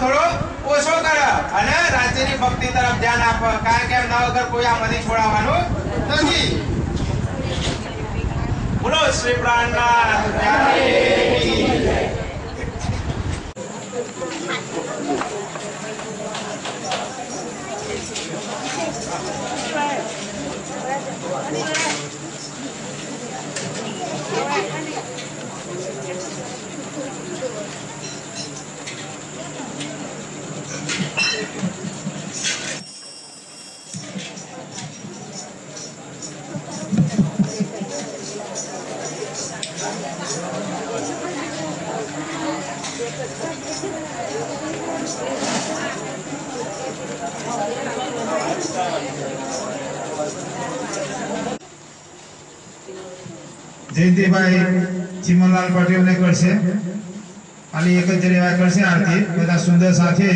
થોડો ઓછો કરો અને રાજ્યની ભક્તિ તરફ ધ્યાન આપો, કારણ કે એમના વગર કોઈ આમાંથી છોડાવવાનું નથી. બોલો શ્રી પ્રાણનાથ. જયંતિભાઈ ચીમનલાલ પટેલ ને કરશે ખાલી એક જ રેવા કરશે આરતી, બધા સુંદર સાથે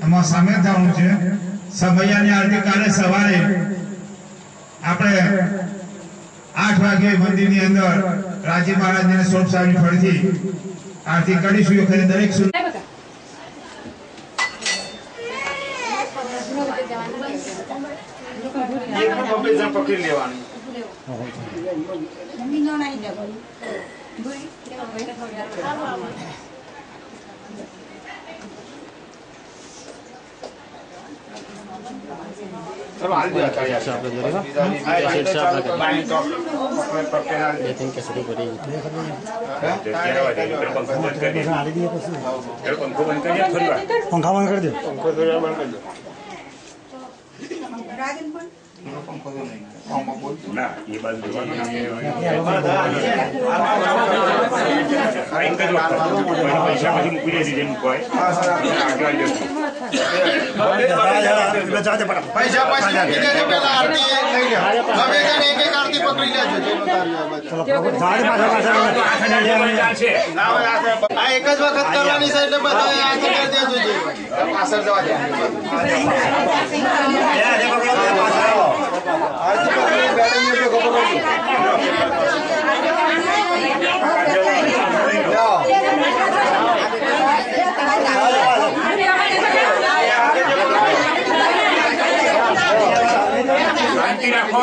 એમાં સામેલ થવાનું છે. સભૈયાની આરતી કાલે સવારે આપણે 8 વાગે મંદિરની અંદર રાજી મહારાજને સોપ સાહેબની ફળથી આરતી કરીશું. એ દરેક પકડી લેવાની. चलो हाल दिया था यार आप लोग देखो शेर साहब लगा बाइंग टॉप पकड़े हाल आई थिंक शुरू करेगी पंखा बंद कर दिया थोड़ी बार पंखा बंद कर दो पंखा थोड़ा बंद कर दो राजन पर पंखा तो नहीं ना ये बात पैसा मुझे मुझे सीजन को है पैसा आरती पकड़ी एक वक्त करवानी है એટલે બધા આરતી કરી દેજો જી પાછળ જવા દે आरती पकड़ी बैठेंगे तो खबर होगी शांति रखो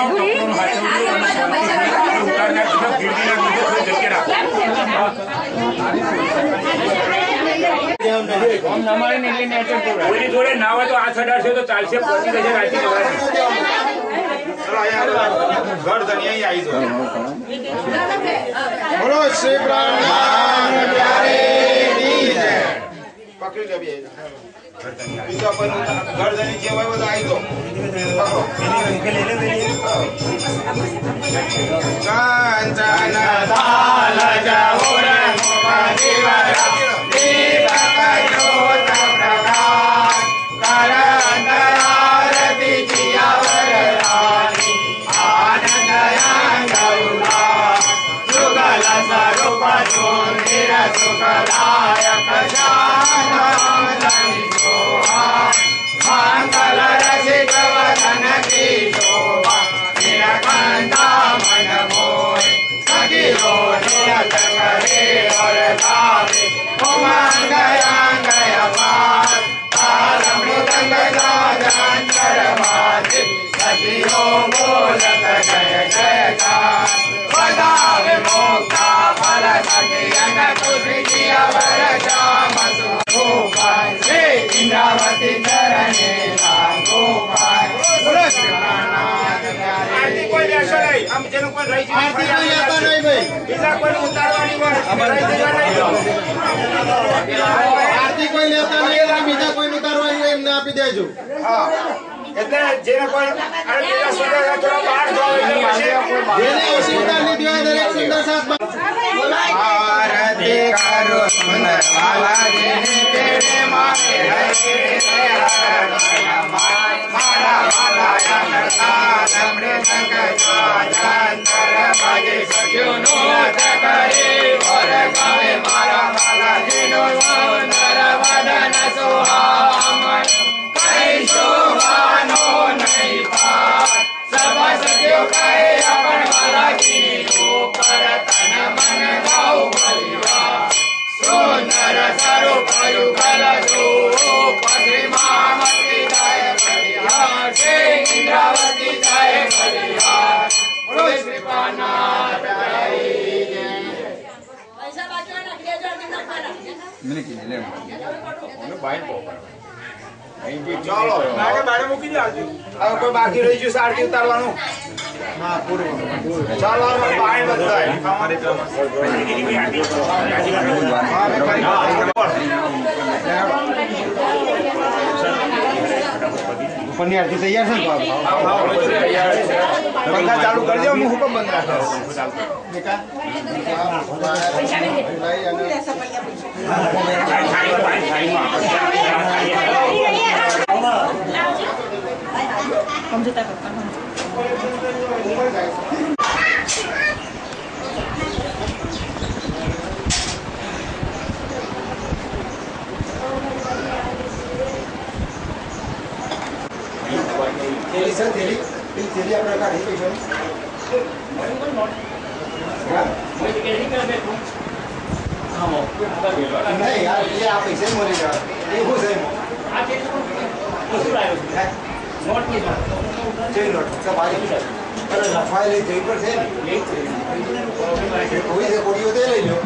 जोड़े ना हो तो 8-18 तो 40 घर धनिया ही आई जो बोलो श्री प्राणनाथ प्यारे दी जय पकड़ी ले भी बीजा पर घर धनी जे होय वो आई जो कांचन दाल जहोर मुखदिवरा दीपक ज्योत प्रकाश करंद आरती जिया वरदानी आनंद जुगल स्वरूप सुंदर सुखदायक मंगल रसिक वदन की शोभा निरकंठा मन मोह सखियो निरत करे और गावे उमंग अंग अपार ताल मृदंग गाजंतर बाजे सखियो बोलत जय जयकार बजावे मोक्ता फल सखियन तुझी अवर श्याम सुरूपाय श्री इंद्रावती चरणे गोपाय आरती कोई लेशो नहीं हम जेनु कोई रही आरती कोई लेता नहीं भाई બીજા કોઈ ઉતારવાની હોય આરતી કોઈ લેતા નહીં એટલે બીજા કોઈ ઉતારવાની હોય એમને આપી દેજો હા એટલે જેને કોઈ આરતીના સુંદર થોડા બહાર જાવ જેને ઓછી ઉતારની દીવા દરેક સુંદર સાથ आरती करो सुंदर बालाजी तेरे मारे हरे माला माला अमृतंग जांतर भजे सखियों नोत करे और गावे मारा माला जिनो सुंदर वदन सुहामन कई शोभानो नहीं पार सब सखियों कहे अपन वाला की ऊपर तन मन गाओ परिवार सुंदर सरो ચાલો બારે મૂકી દે આરતી. હવે કોઈ બાકી રહી ગયું છે આરતી ઉતારવાનું? હા પૂરું. ચાલો બાય બધાય અમારી ઉપરની આરતી તૈયાર છે ને? પંખા ચાલુ કરી દો. હું હુકમ બંધ રાખો. સમજતા કરતા તેલી સર તેલી તેલી આપણે કાઢી પૈસા નહીં યાર એ આ પૈસા મળી જાય એવું છે ફાઇલ જઈ પર છે કોઈ કોડીઓ તે લઈ લો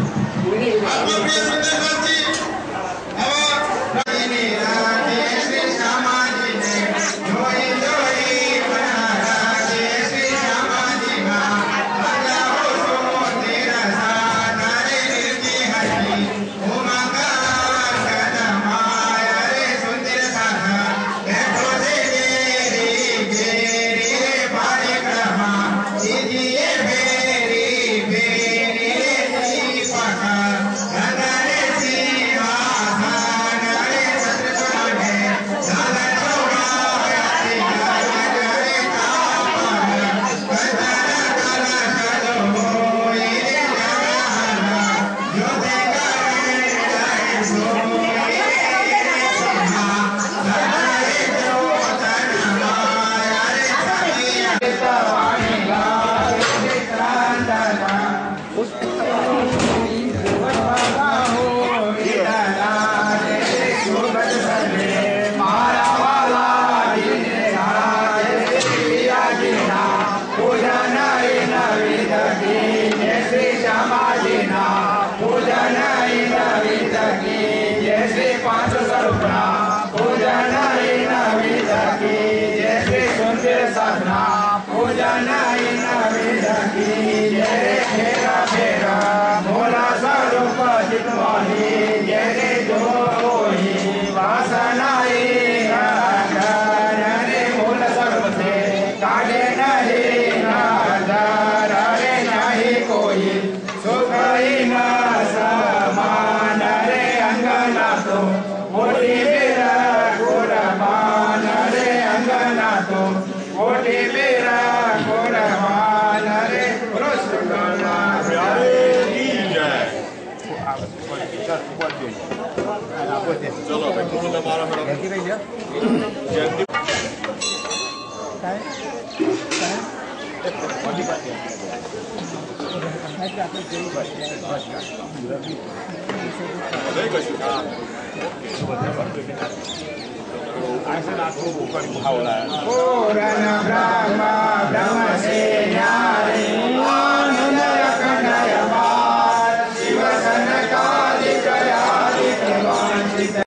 Purana Brahma Brahma Se Nyare